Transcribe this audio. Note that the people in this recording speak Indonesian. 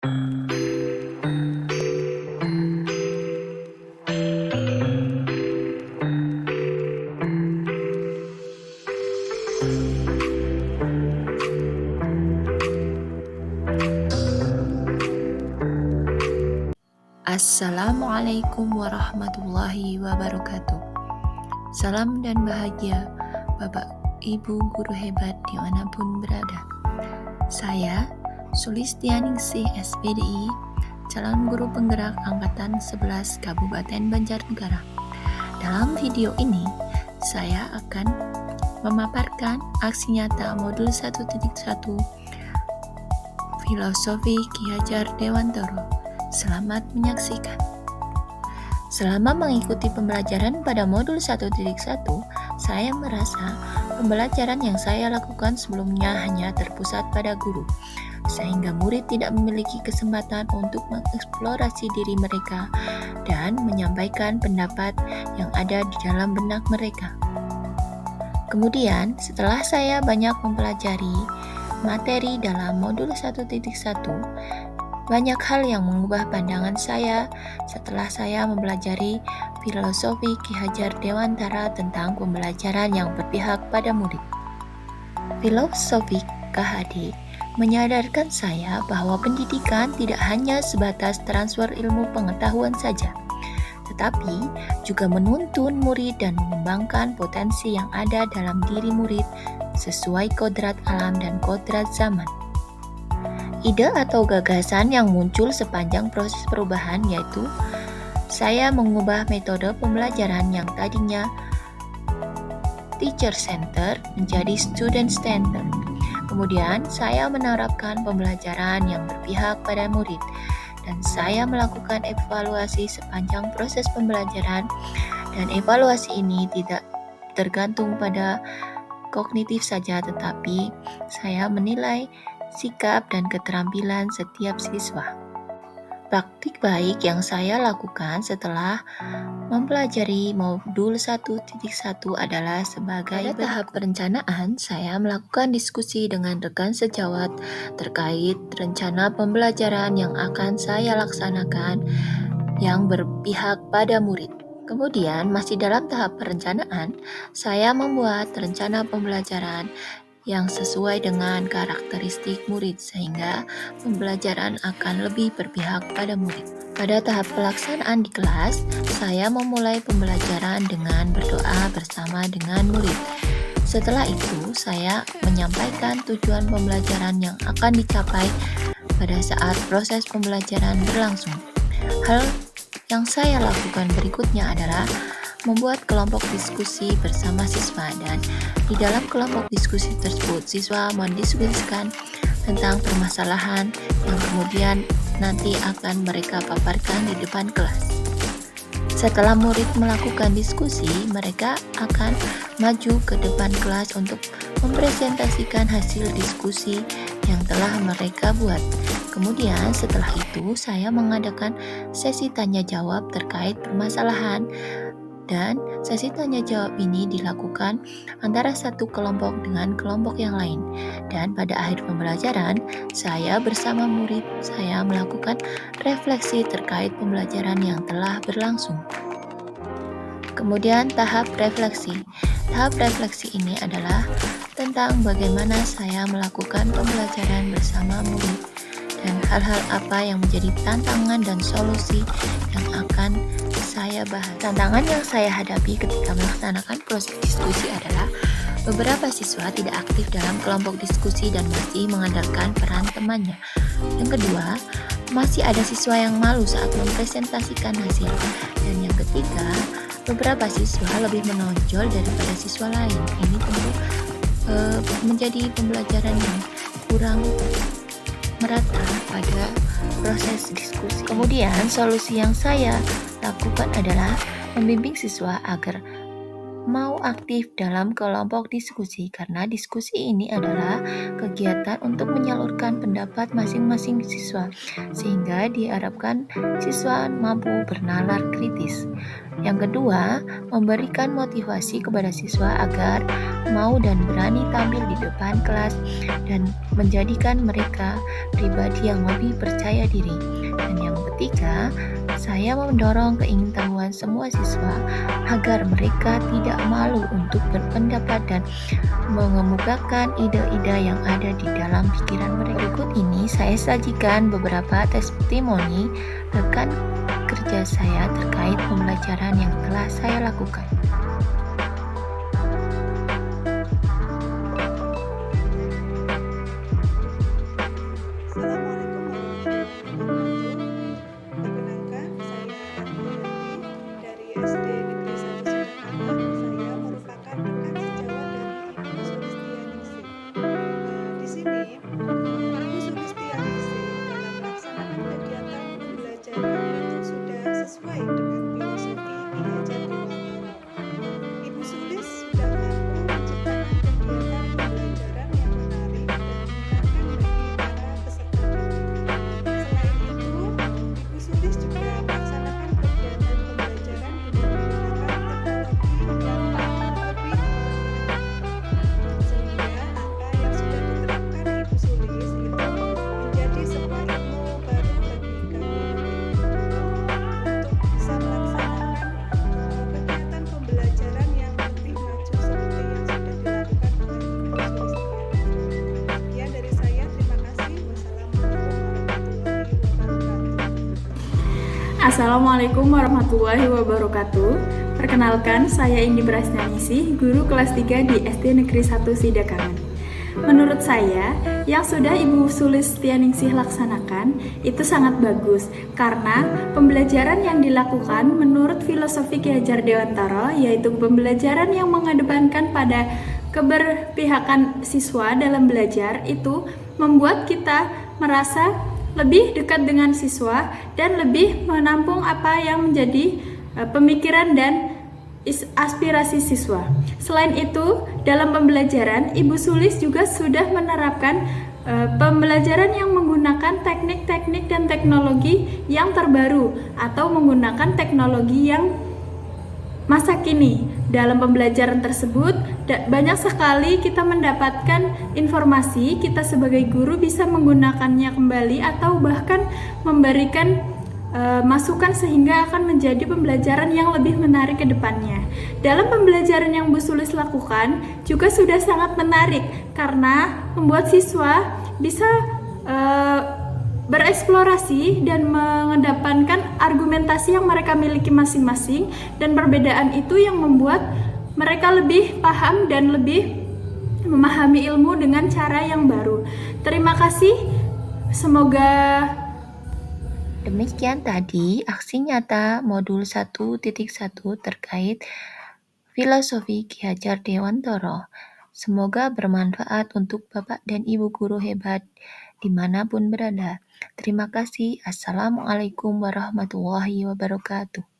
Assalamualaikum warahmatullahi wabarakatuh. Salam dan bahagia Bapak Ibu guru hebat dimanapun berada. Saya Sulistianingsih SPDI, calon guru penggerak Angkatan 11 Kabupaten Banjarnegara. Dalam video ini, saya akan memaparkan aksi nyata modul 1.1 Filosofi Ki Hajar Dewantara. Selamat menyaksikan. Selama mengikuti pembelajaran pada modul 1.1, saya merasa pembelajaran yang saya lakukan sebelumnya hanya terpusat pada guru, sehingga murid tidak memiliki kesempatan untuk mengeksplorasi diri mereka dan menyampaikan pendapat yang ada di dalam benak mereka. Kemudian, setelah saya banyak mempelajari materi dalam modul 1.1, banyak hal yang mengubah pandangan saya setelah saya mempelajari filosofi Ki Hajar Dewantara tentang pembelajaran yang berpihak pada murid. Filosofi KHD menyadarkan saya bahwa pendidikan tidak hanya sebatas transfer ilmu pengetahuan saja, tetapi juga menuntun murid dan mengembangkan potensi yang ada dalam diri murid sesuai kodrat alam dan kodrat zaman. Ide atau gagasan yang muncul sepanjang proses perubahan yaitu saya mengubah metode pembelajaran yang tadinya teacher center menjadi student center. Kemudian saya menerapkan pembelajaran yang berpihak pada murid dan saya melakukan evaluasi sepanjang proses pembelajaran, dan evaluasi ini tidak tergantung pada kognitif saja, tetapi saya menilai sikap dan keterampilan setiap siswa. Praktik baik yang saya lakukan setelah mempelajari modul 1.1 adalah sebagai pada tahap perencanaan, saya melakukan diskusi dengan rekan sejawat terkait rencana pembelajaran yang akan saya laksanakan yang berpihak pada murid. Kemudian, masih dalam tahap perencanaan, saya membuat rencana pembelajaran yang sesuai dengan karakteristik murid sehingga pembelajaran akan lebih berpihak pada murid. Pada tahap pelaksanaan di kelas, saya memulai pembelajaran dengan berdoa bersama dengan murid. Setelah itu, saya menyampaikan tujuan pembelajaran yang akan dicapai pada saat proses pembelajaran berlangsung. Hal yang saya lakukan berikutnya adalah membuat kelompok diskusi bersama siswa, dan di dalam kelompok diskusi tersebut siswa mendiskusikan tentang permasalahan yang kemudian nanti akan mereka paparkan di depan kelas. Setelah murid melakukan diskusi, mereka akan maju ke depan kelas untuk mempresentasikan hasil diskusi yang telah mereka buat. Kemudian setelah itu saya mengadakan sesi tanya jawab terkait permasalahan, dan sesi tanya jawab ini dilakukan antara satu kelompok dengan kelompok yang lain. Dan pada akhir pembelajaran, saya bersama murid saya melakukan refleksi terkait pembelajaran yang telah berlangsung. Kemudian tahap refleksi. Tahap refleksi ini adalah tentang bagaimana saya melakukan pembelajaran bersama murid dan hal-hal apa yang menjadi tantangan dan solusi yang akan saya bahas. Tantangan yang saya hadapi ketika melaksanakan proses diskusi adalah beberapa siswa tidak aktif dalam kelompok diskusi dan masih mengandalkan peran temannya. Yang kedua, masih ada siswa yang malu saat mempresentasikan hasil. Dan yang ketiga, beberapa siswa lebih menonjol daripada siswa lain. Ini tentu menjadi pembelajaran yang kurang merata pada proses diskusi. Kemudian solusi yang saya lakukan adalah membimbing siswa agar mau aktif dalam kelompok diskusi karena diskusi ini adalah kegiatan untuk menyalurkan pendapat masing-masing siswa sehingga diharapkan siswa mampu bernalar kritis. Yang kedua, memberikan motivasi kepada siswa agar mau dan berani tampil di depan kelas dan menjadikan mereka pribadi yang lebih percaya diri. Dan yang ketiga, saya mendorong keingintahuan semua siswa agar mereka tidak malu untuk berpendapat dan mengemukakan ide-ide yang ada di dalam pikiran mereka. Berikut ini saya sajikan beberapa testimoni rekan kerja saya terkait pembelajaran yang telah saya lakukan. Assalamualaikum warahmatullahi wabarakatuh. Perkenalkan, saya Indi Prasnaningsih, guru kelas 3 di SD Negeri 1 Sidakangan. Menurut saya, yang sudah Ibu Sulistianingsih laksanakan itu sangat bagus karena pembelajaran yang dilakukan menurut filosofi Ki Hajar Dewantara, yaitu pembelajaran yang mengedepankan pada keberpihakan siswa dalam belajar, itu membuat kita merasa lebih dekat dengan siswa dan lebih menampung apa yang menjadi pemikiran dan aspirasi siswa. Selain itu, dalam pembelajaran, Ibu Sulis juga sudah menerapkan pembelajaran yang menggunakan teknik-teknik dan teknologi yang terbaru atau menggunakan teknologi yang masa kini. Dalam pembelajaran tersebut, banyak sekali kita mendapatkan informasi, kita sebagai guru bisa menggunakannya kembali atau bahkan memberikan masukan sehingga akan menjadi pembelajaran yang lebih menarik ke depannya. Dalam pembelajaran yang Bu Sulis lakukan juga sudah sangat menarik karena membuat siswa bisa bereksplorasi dan mengedepankan argumentasi yang mereka miliki masing-masing, dan perbedaan itu yang membuat mereka lebih paham dan lebih memahami ilmu dengan cara yang baru. Terima kasih, semoga. Demikian tadi aksi nyata modul 1.1 terkait filosofi Ki Hajar Dewantara. Semoga bermanfaat untuk Bapak dan Ibu guru hebat dimanapun berada. Terima kasih. Assalamualaikum warahmatullahi wabarakatuh.